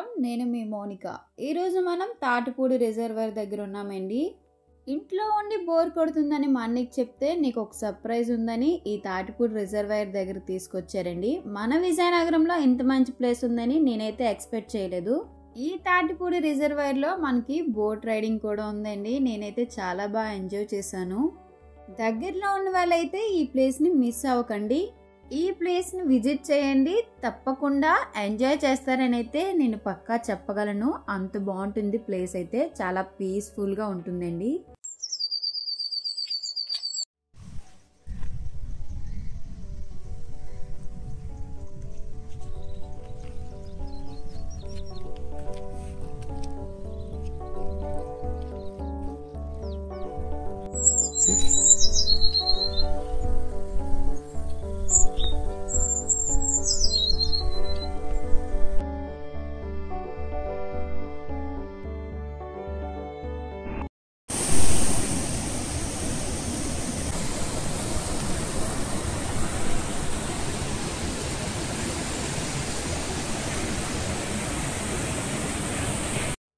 నమస్కారం, నేను మీ మౌనిక. ఈరోజు మనం తాటిపూడి రిజర్వర్ దగ్గర ఉన్నామండి. ఇంట్లో ఉండి బోర్ కొడుతుందని మా అన్నకి చెప్తే నీకు ఒక సర్ప్రైజ్ ఉందని ఈ తాటిపూడి రిజర్వర్ దగ్గర తీసుకొచ్చారండి. మన విజయనగరంలో ఇంత మంచి ప్లేస్ ఉందని నేనైతే ఎక్స్పెక్ట్ చేయలేదు. ఈ తాటిపూడి రిజర్వాయర్లో మనకి బోట్ రైడింగ్ కూడా ఉందండి. నేనైతే చాలా బాగా ఎంజాయ్ చేశాను. దగ్గరలో ఉన్న వాళ్ళైతే ఈ ప్లేస్ని మిస్ అవ్వకండి. ఈ ప్లేస్ని విజిట్ చేయండి, తప్పకుండా ఎంజాయ్ చేస్తారని అయితే నేను పక్కా చెప్పగలను. అంత బాగుంటుంది ప్లేస్, అయితే చాలా పీస్ఫుల్గా ఉంటుందండి.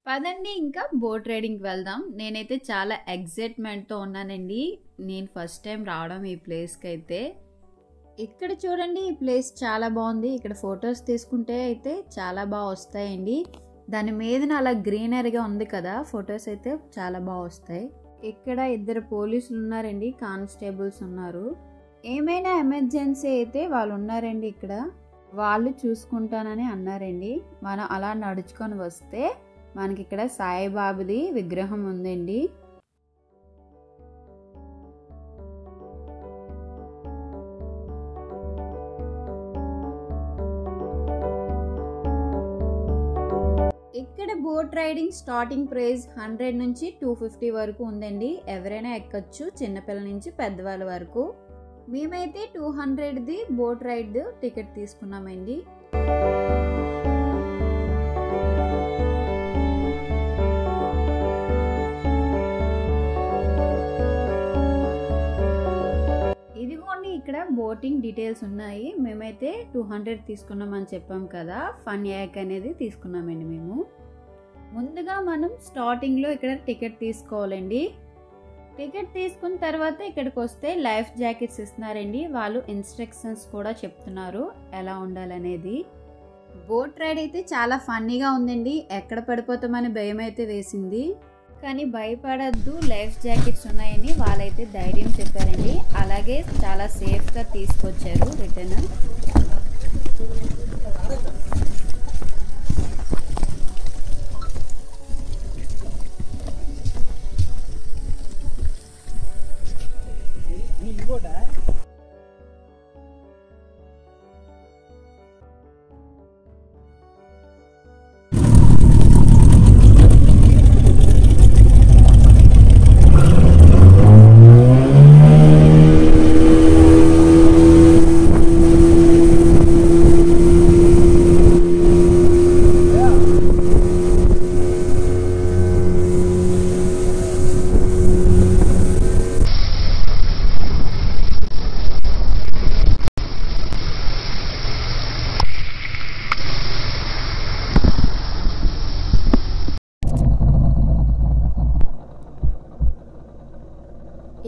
పదండి ఇంకా బోట్ రైడింగ్కి వెళ్దాం. నేనైతే చాలా ఎగ్జైట్మెంట్తో ఉన్నానండి. నేను ఫస్ట్ టైం రావడం ఈ ప్లేస్కి అయితే. ఇక్కడ చూడండి, ఈ ప్లేస్ చాలా బాగుంది. ఇక్కడ ఫొటోస్ తీసుకుంటే అయితే చాలా బాగా వస్తాయండి. దాని మీద అలా గ్రీనరీగా ఉంది కదా, ఫొటోస్ అయితే చాలా బాగా వస్తాయి. ఇక్కడ ఇద్దరు పోలీసులు ఉన్నారండి, కానిస్టేబుల్స్ ఉన్నారు. ఏమైనా ఎమర్జెన్సీ అయితే వాళ్ళు ఉన్నారండి ఇక్కడ. వాళ్ళు చూసుకుంటానని అన్నారండి. మనం అలా నడుచుకొని వస్తే మనకి ఇక్కడ సాయిబాబాది విగ్రహం ఉందండి. ఇక్కడ బోట్ రైడింగ్ స్టార్టింగ్ ప్రైస్ 100 నుంచి 250 వరకు ఉందండి. ఎవరైనా ఎక్కచ్చు, చిన్నపిల్లల నుంచి పెద్దవాళ్ళ వరకు. మేమైతే 200ది బోట్ రైడ్ టికెట్ తీసుకున్నామండి. ఇదిగోండి, ఇక్కడ బోటింగ్ డీటెయిల్స్ ఉన్నాయి. మేమైతే 200 తీసుకున్నామని చెప్పాం కదా, ఫన్ యాక్ అనేది తీసుకున్నామండి మేము. ముందుగా మనం స్టార్టింగ్లో ఇక్కడ టికెట్ తీసుకోవాలండి. టికెట్ తీసుకున్న తర్వాత ఇక్కడికి వస్తే లైఫ్ జాకెట్స్ ఇస్తున్నారండి. వాళ్ళు ఇన్స్ట్రక్షన్స్ కూడా చెప్తున్నారు ఎలా ఉండాలనేది. బోట్ రైడ్ అయితే చాలా ఫన్నీగా ఉందండి. ఎక్కడ పడిపోతామని భయం అయితే వేసింది, కానీ భయపడద్దు, లైఫ్ జాకెట్స్ ఉన్నాయని వాళ్ళైతే ధైర్యం చెప్పారండి. అలాగే చాలా సేఫ్గా తీసుకొచ్చారు రిటర్న్.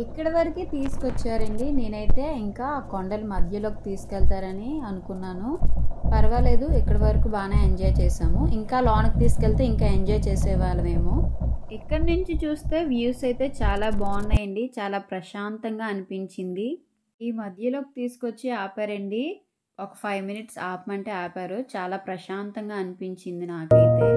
ఇక్కడ వరకు తీసుకొచ్చారండి. నేనైతే ఇంకా కొండల మధ్యలోకి తీసుకెళ్తారని అనుకున్నాను. పర్వాలేదు, ఇక్కడ వరకు బాగానే ఎంజాయ్ చేసాము. ఇంకా లోనకి తీసుకెళ్తే ఇంకా ఎంజాయ్ చేసేవాళ్ళమేమో. ఇక్కడ నుంచి చూస్తే వ్యూస్ అయితే చాలా బాగున్నాయండి. చాలా ప్రశాంతంగా అనిపించింది. ఈ మధ్యలోకి తీసుకొచ్చి ఆపారండి. ఒక 5 మినిట్స్ ఆపమంటే ఆపారు. చాలా ప్రశాంతంగా అనిపించింది నాకైతే.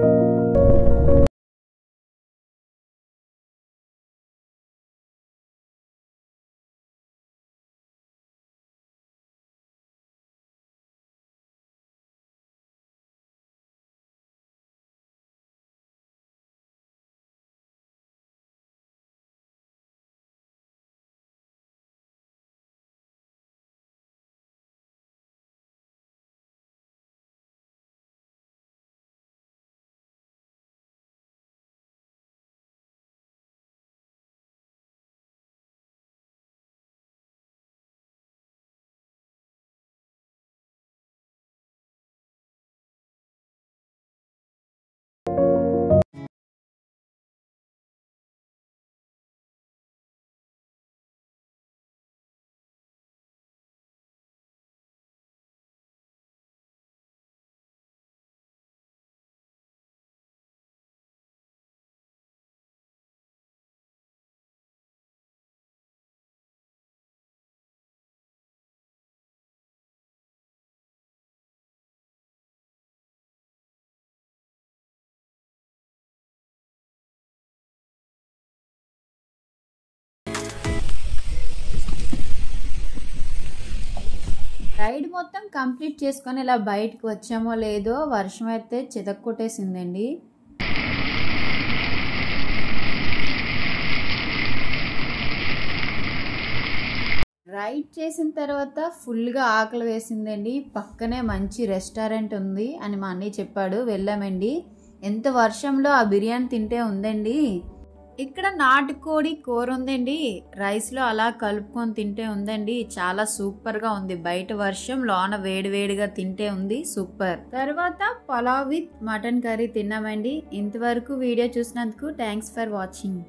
రైడ్ మొత్తం కంప్లీట్ చేసుకొని ఇలా బయటకు వచ్చామో లేదో వర్షం అయితే చితక్కొట్టేసిందండి. రైడ్ చేసిన తర్వాత ఫుల్గా ఆకలి వేసిందండి. పక్కనే మంచి రెస్టారెంట్ ఉంది అని మా అన్నయ్య చెప్పాడు, వెళ్ళామండి. ఎంత వర్షంలో ఆ బిర్యానీ తింటే ఉందండి. ఇక్కడ నాటుకోడి కూర ఉందండి, రైస్లో అలా కలుపుకొని తింటే ఉందండి. చాలా సూపర్గా ఉంది. బయట వర్షం, లోన వేడివేడిగా తింటే ఉంది సూపర్. తర్వాత పలావ్ విత్ మటన్ కర్రీ తిన్నామండి. ఇంతవరకు వీడియో చూసినందుకు థ్యాంక్స్ ఫర్ వాచింగ్.